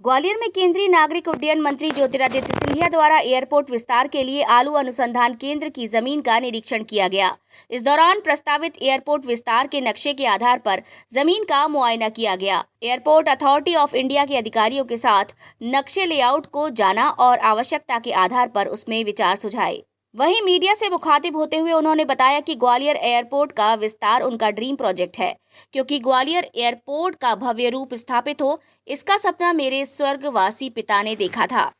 ग्वालियर में केंद्रीय नागरिक उड्डयन मंत्री ज्योतिरादित्य सिंधिया द्वारा एयरपोर्ट विस्तार के लिए आलू अनुसंधान केंद्र की जमीन का निरीक्षण किया गया। इस दौरान प्रस्तावित एयरपोर्ट विस्तार के नक्शे के आधार पर जमीन का मुआयना किया गया। एयरपोर्ट अथॉरिटी ऑफ इंडिया के अधिकारियों के साथ नक्शे लेआउट को जाना और आवश्यकता के आधार पर उसमें विचार सुझाए। वहीं मीडिया से मुखातिब होते हुए उन्होंने बताया कि ग्वालियर एयरपोर्ट का विस्तार उनका ड्रीम प्रोजेक्ट है, क्योंकि ग्वालियर एयरपोर्ट का भव्य रूप स्थापित हो, इसका सपना मेरे स्वर्गवासी पिता ने देखा था।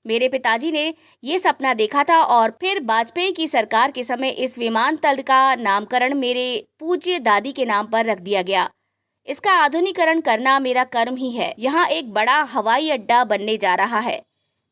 मेरे पिताजी ने ये सपना देखा था और फिर वाजपेयी की सरकार के समय इस विमानतल का नामकरण मेरे पूज्य दादी के नाम पर रख दिया गया। इसका आधुनिकीकरण करना मेरा कर्म ही है। यहाँ एक बड़ा हवाई अड्डा बनने जा रहा है।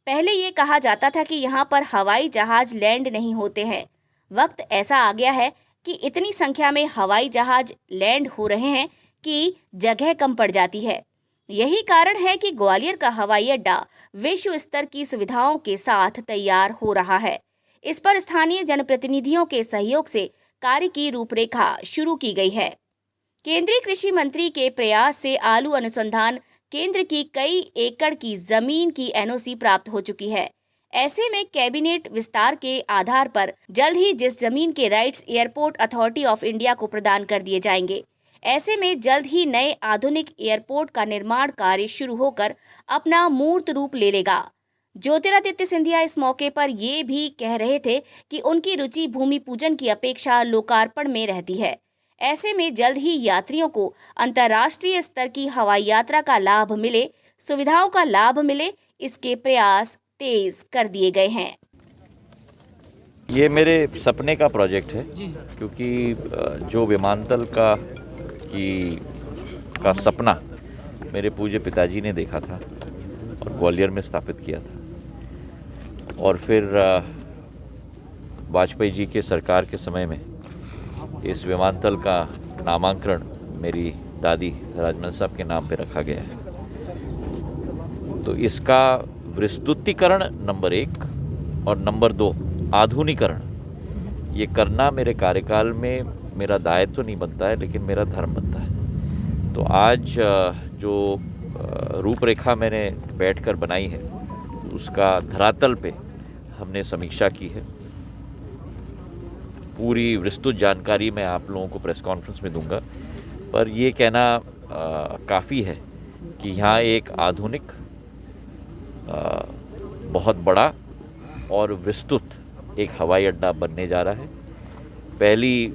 पहले ये कहा जाता था कि यहाँ पर हवाई जहाज लैंड नहीं होते हैं। वक्त ऐसा आ गया है कि इतनी संख्या में हवाई जहाज लैंड हो रहे हैं कि जगह कम पड़ जाती है। यही कारण है कि ग्वालियर का हवाई अड्डा विश्व स्तर की सुविधाओं के साथ तैयार हो रहा है। इस पर स्थानीय जनप्रतिनिधियों के सहयोग से कार्य की रूपरेखा शुरू की गई है। केंद्रीय कृषि मंत्री के प्रयास से आलू अनुसंधान केंद्र की कई एकड़ की जमीन की एनओसी प्राप्त हो चुकी है। ऐसे में कैबिनेट विस्तार के आधार पर जल्द ही जिस जमीन के rights airport authority of India को प्रदान कर दिए जाएंगे। ऐसे में जल्द ही नए आधुनिक एयरपोर्ट का निर्माण कार्य शुरू होकर अपना मूर्त रूप ले लेगा। ज्योतिरादित्य सिंधिया इस मौके पर ये भी कह रहे थे कि उनकी रुचि भूमि पूजन की अपेक्षा लोकार्पण में रहती है। ऐसे में जल्द ही यात्रियों को अंतर्राष्ट्रीय स्तर की हवाई यात्रा का लाभ मिले, सुविधाओं का लाभ मिले, इसके प्रयास तेज कर दिए गए हैं। ये मेरे सपने का प्रोजेक्ट है, क्योंकि जो विमानतल का सपना मेरे पूज्य पिताजी ने देखा था और ग्वालियर में स्थापित किया था, और फिर वाजपेयी जी के सरकार के समय में इस विमानतल का नामांकन मेरी दादी राजमन साहब के नाम पे रखा गया है। तो इसका विस्तृतीकरण नंबर 1 और नंबर 2 आधुनिकीकरण ये करना मेरे कार्यकाल में मेरा दायित्व तो नहीं बनता है, लेकिन मेरा धर्म बनता है। तो आज जो रूपरेखा मैंने बैठकर बनाई है उसका धरातल पे हमने समीक्षा की है। पूरी विस्तृत जानकारी मैं आप लोगों को प्रेस कॉन्फ्रेंस में दूंगा, पर ये कहना काफ़ी है कि यहाँ एक आधुनिक बहुत बड़ा और विस्तृत एक हवाई अड्डा बनने जा रहा है। पहली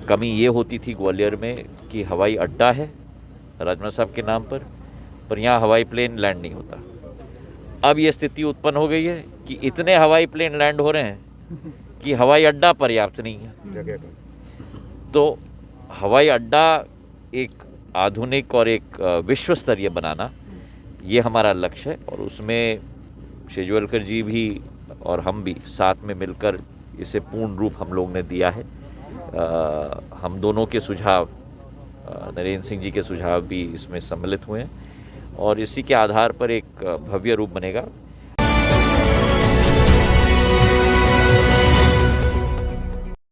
कमी ये होती थी ग्वालियर में कि हवाई अड्डा है राजमा साहब के नाम पर यहाँ हवाई प्लेन लैंड नहीं होता। अब ये स्थिति उत्पन्न हो गई है कि इतने हवाई प्लेन लैंड हो रहे हैं कि हवाई अड्डा पर्याप्त नहीं है। तो हवाई अड्डा एक आधुनिक और एक विश्व स्तरीय बनाना ये हमारा लक्ष्य है, और उसमें शेजवलकर जी भी और हम भी साथ में मिलकर इसे पूर्ण रूप हम लोग ने दिया है। हम दोनों के सुझाव, नरेंद्र सिंह जी के सुझाव भी इसमें सम्मिलित हुए हैं, और इसी के आधार पर एक भव्य रूप बनेगा।